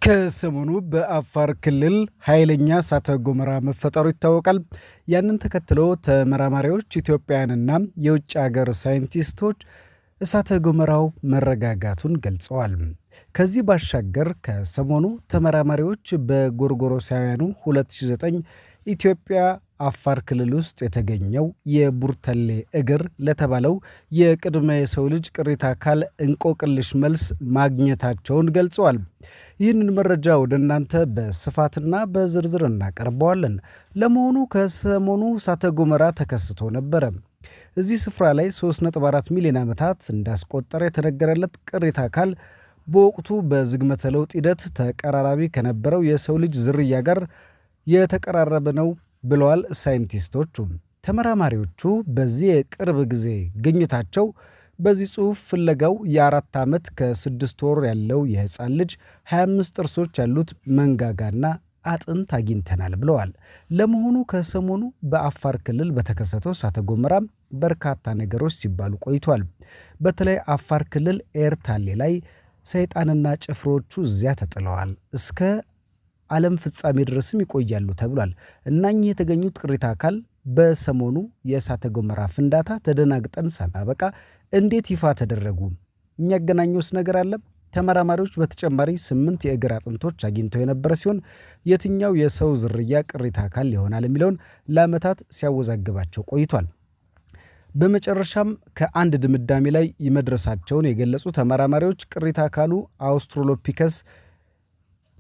ከሰሞኑ በአፋር ክልል ኃይለኛ እሳተ ገሞራ መፈጠሩ ይታወቃል። ያንን ተከትሎ ተመራማሪዎች ኢትዮጵያውያንና የውጭ ሀገር ሳይንቲስቶች እሳተ ገሞራው መረጋጋቱን ገልጸዋል። ከዚህ ባሻገር ከሰሞኑ ተመራማሪዎች በጎርጎሮሳውያኑ 2009 ኢትዮጵያ አፋር ክልል ውስጥ የተገኘው የቡርተሌ እግር ለተባለው የቅድመ የሰው ልጅ ቅሪተ አካል እንቆቅልሽ መልስ ማግኘታቸውን ገልጸዋል። ይህንን መረጃ ወደ እናንተ በስፋትና በዝርዝር እናቀርበዋለን። ለመሆኑ ከሰሞኑ እሳተ ገሞራ ተከስቶ ነበረ። እዚህ ስፍራ ላይ 3.4 ሚሊዮን ዓመታት እንዳስቆጠረ የተነገረለት ቅሪተ አካል በወቅቱ በዝግመተ ለውጥ ሂደት ተቀራራቢ ከነበረው የሰው ልጅ ዝርያ ጋር የተቀራረበ ነው ብለዋል ሳይንቲስቶቹ። ተመራማሪዎቹ በዚህ የቅርብ ጊዜ ግኝታቸው በዚህ ጽሑፍ ፍለጋው የ4 ዓመት ከ6 ወር ያለው የሕፃን ልጅ 25 ጥርሶች ያሉት መንጋጋና አጥንት አግኝተናል ብለዋል። ለመሆኑ ከሰሞኑ በአፋር ክልል በተከሰተው እሳተ ገሞራ በርካታ ነገሮች ሲባሉ ቆይቷል። በተለይ አፋር ክልል ኤርታሌ ላይ ሰይጣንና ጭፍሮቹ እዚያ ተጥለዋል፣ እስከ ዓለም ፍጻሜ ድረስም ይቆያሉ ተብሏል። እነኚህ የተገኙት ቅሪተ አካል በሰሞኑ የእሳተ ገሞራ ፍንዳታ ተደናግጠን ሳናበቃ እንዴት ይፋ ተደረጉ? የሚያገናኘውስ ነገር አለ? ተመራማሪዎች በተጨማሪ 8 የእግር አጥንቶች አግኝተው የነበረ ሲሆን የትኛው የሰው ዝርያ ቅሪተ አካል ይሆናል የሚለውን ለዓመታት ሲያወዛግባቸው ቆይቷል። በመጨረሻም ከአንድ ድምዳሜ ላይ መድረሳቸውን የገለጹ ተመራማሪዎች ቅሪተ አካሉ አውስትራሎፒከስ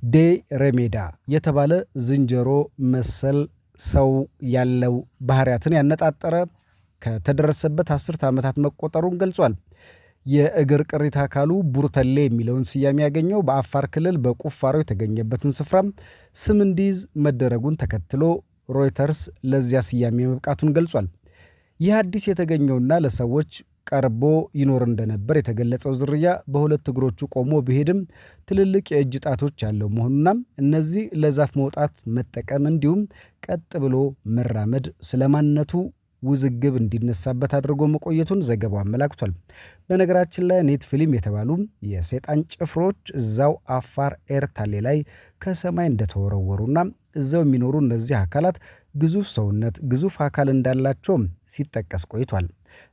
ዴ ሬሜዳ የተባለ ዝንጀሮ መሰል ሰው ያለው ባህሪያትን ያነጣጠረ ከተደረሰበት 10 ዓመታት መቆጠሩን ገልጿል። የእግር ቅሪተ አካሉ ቡርተሌ የሚለውን ስያሜ ያገኘው በአፋር ክልል በቁፋሮ የተገኘበትን ስፍራም ስም እንዲይዝ መደረጉን ተከትሎ ሮይተርስ ለዚያ ስያሜ መብቃቱን ገልጿል። ይህ አዲስ የተገኘውና ለሰዎች ቀርቦ ይኖር እንደነበር የተገለጸው ዝርያ በሁለት እግሮቹ ቆሞ ቢሄድም ትልልቅ የእጅ ጣቶች ያለው መሆኑና እነዚህ ለዛፍ መውጣት መጠቀም እንዲሁም ቀጥ ብሎ መራመድ ስለማንነቱ ውዝግብ እንዲነሳበት አድርጎ መቆየቱን ዘገባው አመላክቷል። በነገራችን ላይ ኔትፊልም የተባሉ የሰይጣን ጭፍሮች እዛው አፋር ኤርታሌ ላይ ከሰማይ እንደተወረወሩና እዛው የሚኖሩ እነዚህ አካላት ግዙፍ ሰውነት፣ ግዙፍ አካል እንዳላቸውም ሲጠቀስ ቆይቷል።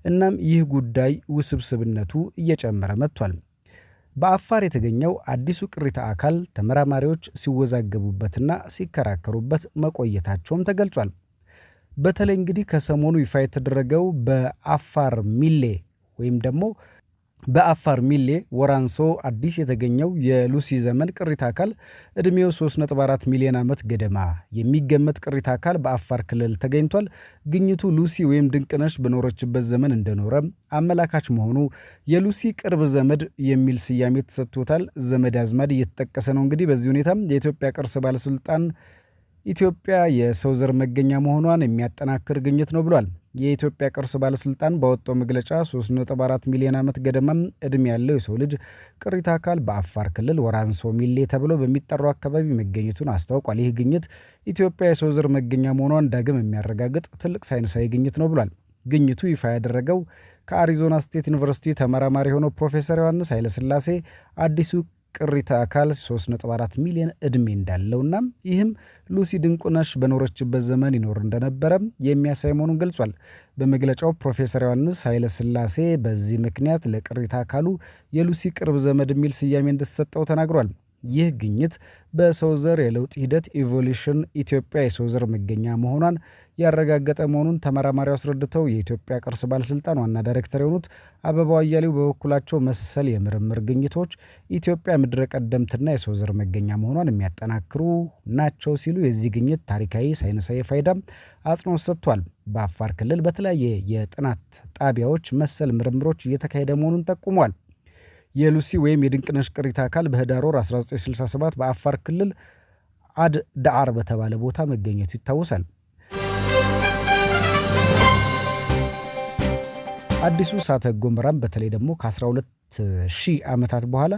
እናም ይህ ጉዳይ ውስብስብነቱ እየጨመረ መጥቷል። በአፋር የተገኘው አዲሱ ቅሪተ አካል ተመራማሪዎች ሲወዛገቡበትና ሲከራከሩበት መቆየታቸውም ተገልጿል። በተለይ እንግዲህ ከሰሞኑ ይፋ የተደረገው በአፋር ሚሌ ወራንሶ አዲስ የተገኘው የሉሲ ዘመን ቅሪተ አካል ዕድሜው 3.4 ሚሊዮን ዓመት ገደማ የሚገመት ቅሪተ አካል በአፋር ክልል ተገኝቷል። ግኝቱ ሉሲ ወይም ድንቅነሽ በኖረችበት ዘመን እንደኖረ አመላካች መሆኑ የሉሲ ቅርብ ዘመድ የሚል ስያሜ ተሰጥቶታል። ዘመድ አዝማድ እየተጠቀሰ ነው። እንግዲህ በዚህ ሁኔታ የኢትዮጵያ ቅርስ ባለስልጣን ኢትዮጵያ የሰው ዘር መገኛ መሆኗን የሚያጠናክር ግኝት ነው ብሏል። የኢትዮጵያ ቅርስ ባለስልጣን ባወጣው መግለጫ 3.4 ሚሊዮን ዓመት ገደማ ዕድሜ ያለው የሰው ልጅ ቅሪተ አካል በአፋር ክልል ወራንሶ ሚሌ ተብሎ በሚጠራው አካባቢ መገኘቱን አስታውቋል። ይህ ግኝት ኢትዮጵያ የሰው ዘር መገኛ መሆኗን ዳግም የሚያረጋግጥ ትልቅ ሳይንሳዊ ግኝት ነው ብሏል። ግኝቱ ይፋ ያደረገው ከአሪዞና ስቴት ዩኒቨርሲቲ ተመራማሪ የሆነው ፕሮፌሰር ዮሐንስ ኃይለሥላሴ አዲሱ ቅሪተ አካል 3.4 ሚሊዮን ዕድሜ እንዳለውና ይህም ሉሲ ድንቁነሽ በኖረችበት ዘመን ይኖር እንደነበረ የሚያሳይ መሆኑን ገልጿል። በመግለጫው ፕሮፌሰር ዮሐንስ ኃይለሥላሴ በዚህ ምክንያት ለቅሪተ አካሉ የሉሲ ቅርብ ዘመድ የሚል ስያሜ እንደተሰጠው ተናግሯል። ይህ ግኝት በሰው ዘር የለውጥ ሂደት ኢቮሉሽን ኢትዮጵያ የሰው ዘር መገኛ መሆኗን ያረጋገጠ መሆኑን ተመራማሪው አስረድተው የኢትዮጵያ ቅርስ ባለስልጣን ዋና ዳይሬክተር የሆኑት አበባው አያሌው በበኩላቸው መሰል የምርምር ግኝቶች ኢትዮጵያ ምድረ ቀደምትና የሰው ዘር መገኛ መሆኗን የሚያጠናክሩ ናቸው ሲሉ የዚህ ግኝት ታሪካዊ፣ ሳይንሳዊ ፋይዳም አጽንኦት ሰጥቷል። በአፋር ክልል በተለያየ የጥናት ጣቢያዎች መሰል ምርምሮች እየተካሄደ መሆኑን ጠቁሟል። የሉሲ ወይም የድንቅነሽ ቅሪተ አካል በህዳር ወር 1967 በአፋር ክልል አድ ዳዓር በተባለ ቦታ መገኘቱ ይታወሳል። አዲሱ እሳተ ገሞራም በተለይ ደግሞ ከ12,000 ዓመታት በኋላ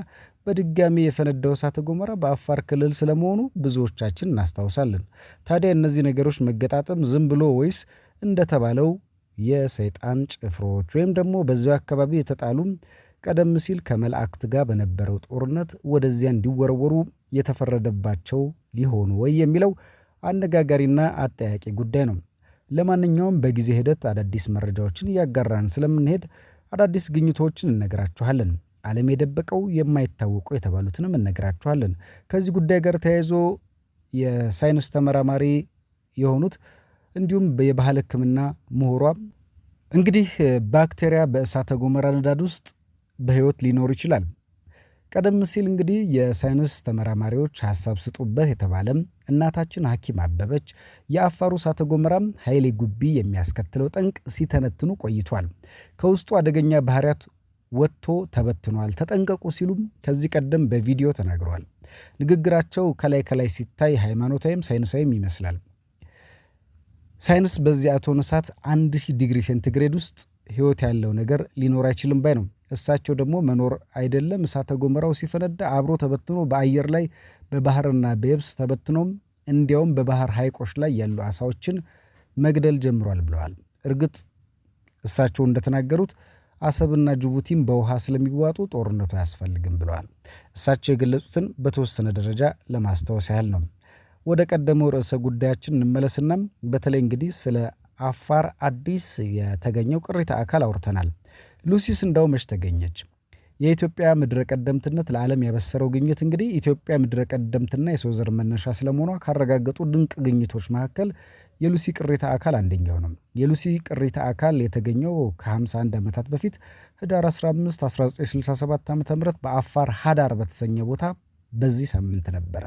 በድጋሚ የፈነዳው እሳተ ገሞራ በአፋር ክልል ስለመሆኑ ብዙዎቻችን እናስታውሳለን። ታዲያ እነዚህ ነገሮች መገጣጠም ዝም ብሎ ወይስ እንደተባለው የሰይጣን ጭፍሮች ወይም ደግሞ በዚያው አካባቢ የተጣሉ ቀደም ሲል ከመላእክት ጋር በነበረው ጦርነት ወደዚያ እንዲወረወሩ የተፈረደባቸው ሊሆኑ ወይ የሚለው አነጋጋሪና አጠያቂ ጉዳይ ነው። ለማንኛውም በጊዜ ሂደት አዳዲስ መረጃዎችን እያጋራን ስለምንሄድ አዳዲስ ግኝቶችን እነግራችኋለን። ዓለም የደበቀው የማይታወቁ የተባሉትንም እነግራችኋለን። ከዚህ ጉዳይ ጋር ተያይዞ የሳይንስ ተመራማሪ የሆኑት እንዲሁም የባህል ሕክምና ምሁሯ እንግዲህ ባክቴሪያ በእሳተ ገሞራ ንዳድ ውስጥ በህይወት ሊኖር ይችላል። ቀደም ሲል እንግዲህ የሳይንስ ተመራማሪዎች ሐሳብ ስጡበት የተባለም እናታችን ሐኪም አበበች የአፋሩ እሳተ ገሞራም ኃይሌ ጉቢ የሚያስከትለው ጠንቅ ሲተነትኑ ቆይቷል። ከውስጡ አደገኛ ባህሪያት ወጥቶ ተበትኗል፣ ተጠንቀቁ ሲሉም ከዚህ ቀደም በቪዲዮ ተናግረዋል። ንግግራቸው ከላይ ሲታይ ሃይማኖታዊም ሳይንሳዊም ይመስላል። ሳይንስ በዚህ እቶን እሳት 1000 ዲግሪ ሴንቲግሬድ ውስጥ ህይወት ያለው ነገር ሊኖር አይችልም ባይ ነው። እሳቸው ደግሞ መኖር አይደለም እሳተ ገሞራው ሲፈነዳ አብሮ ተበትኖ በአየር ላይ በባህርና በየብስ ተበትኖም እንዲያውም በባህር ሐይቆች ላይ ያሉ አሳዎችን መግደል ጀምሯል ብለዋል። እርግጥ እሳቸው እንደተናገሩት አሰብና ጅቡቲም በውሃ ስለሚዋጡ ጦርነቱ አያስፈልግም ብለዋል። እሳቸው የገለጹትን በተወሰነ ደረጃ ለማስታወስ ያህል ነው። ወደ ቀደመው ርዕሰ ጉዳያችን እንመለስና በተለይ እንግዲህ ስለ አፋር አዲስ የተገኘው ቅሪተ አካል አውርተናል። ሉሲስ እንዳው መች ተገኘች? የኢትዮጵያ ምድረ ቀደምትነት ለዓለም ያበሰረው ግኝት እንግዲህ ኢትዮጵያ ምድረ ቀደምትና የሰው ዘር መነሻ ስለመሆኗ ካረጋገጡ ድንቅ ግኝቶች መካከል የሉሲ ቅሪተ አካል አንደኛው ነው። የሉሲ ቅሪተ አካል የተገኘው ከ51 ዓመታት በፊት ህዳር 15 1967 ዓ.ም በአፋር ሀዳር በተሰኘ ቦታ በዚህ ሳምንት ነበረ።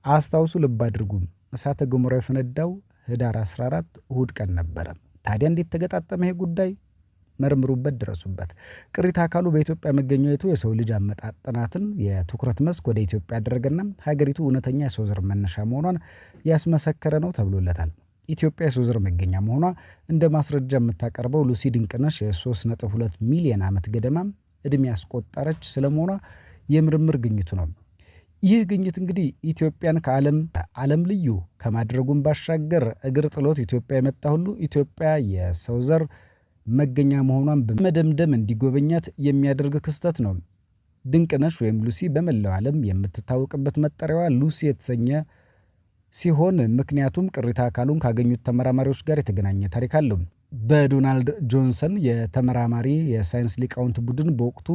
አስታውሱ፣ ልብ አድርጉ። እሳተ ገሞራ የፈነዳው ህዳር 14 እሁድ ቀን ነበረ። ታዲያ እንዴት ተገጣጠመ ይሄ ጉዳይ? መርምሩበት፣ ድረሱበት። ቅሪተ አካሉ በኢትዮጵያ መገኘቱ የሰው ልጅ አመጣጥ ጥናትን የትኩረት መስክ ወደ ኢትዮጵያ ያደረገና ሀገሪቱ እውነተኛ የሰው ዘር መነሻ መሆኗን ያስመሰከረ ነው ተብሎለታል። ኢትዮጵያ የሰው ዘር መገኛ መሆኗ እንደ ማስረጃ የምታቀርበው ሉሲ ድንቅነሽ የ3.2 ሚሊዮን ዓመት ገደማ ዕድሜ ያስቆጠረች ስለመሆኗ የምርምር ግኝቱ ነው። ይህ ግኝት እንግዲህ ኢትዮጵያን ከዓለም ልዩ ከማድረጉም ባሻገር እግር ጥሎት ኢትዮጵያ የመጣ ሁሉ ኢትዮጵያ የሰው ዘር መገኛ መሆኗን በመደምደም እንዲጎበኛት የሚያደርግ ክስተት ነው። ድንቅነሽ ወይም ሉሲ በመላው ዓለም የምትታወቅበት መጠሪያዋ ሉሲ የተሰኘ ሲሆን ምክንያቱም ቅሪተ አካሉን ካገኙት ተመራማሪዎች ጋር የተገናኘ ታሪክ አለው። በዶናልድ ጆንሰን የተመራማሪ የሳይንስ ሊቃውንት ቡድን በወቅቱ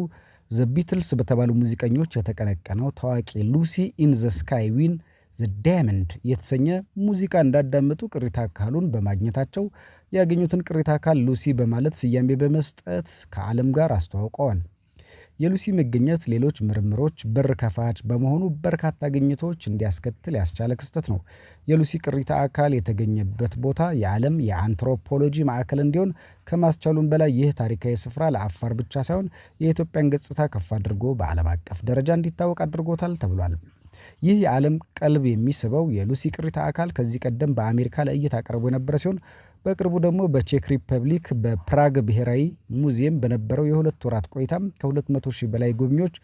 ዘ ቢትልስ በተባሉ ሙዚቀኞች የተቀነቀነው ታዋቂ ሉሲ ኢን ዘ ስካይ ዊን ዘ ዳይመንድ የተሰኘ ሙዚቃ እንዳዳመጡ ቅሪተ አካሉን በማግኘታቸው ያገኙትን ቅሪተ አካል ሉሲ በማለት ስያሜ በመስጠት ከዓለም ጋር አስተዋውቀዋል። የሉሲ መገኘት ሌሎች ምርምሮች በር ከፋች በመሆኑ በርካታ ግኝቶች እንዲያስከትል ያስቻለ ክስተት ነው። የሉሲ ቅሪተ አካል የተገኘበት ቦታ የዓለም የአንትሮፖሎጂ ማዕከል እንዲሆን ከማስቻሉም በላይ ይህ ታሪካዊ ስፍራ ለአፋር ብቻ ሳይሆን የኢትዮጵያን ገጽታ ከፍ አድርጎ በዓለም አቀፍ ደረጃ እንዲታወቅ አድርጎታል ተብሏል። ይህ የዓለም ቀልብ የሚስበው የሉሲ ቅሪተ አካል ከዚህ ቀደም በአሜሪካ ለእይታ ቀርቦ የነበረ ሲሆን በቅርቡ ደግሞ በቼክ ሪፐብሊክ በፕራግ ብሔራዊ ሙዚየም በነበረው የ2 ወራት ቆይታም ከ200,000 በላይ ጎብኚዎች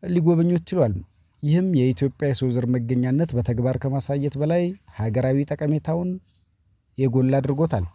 ሊጎበኙት ችሏል። ይህም የኢትዮጵያ የሰው ዘር መገኛነት በተግባር ከማሳየት በላይ ሀገራዊ ጠቀሜታውን የጎላ አድርጎታል።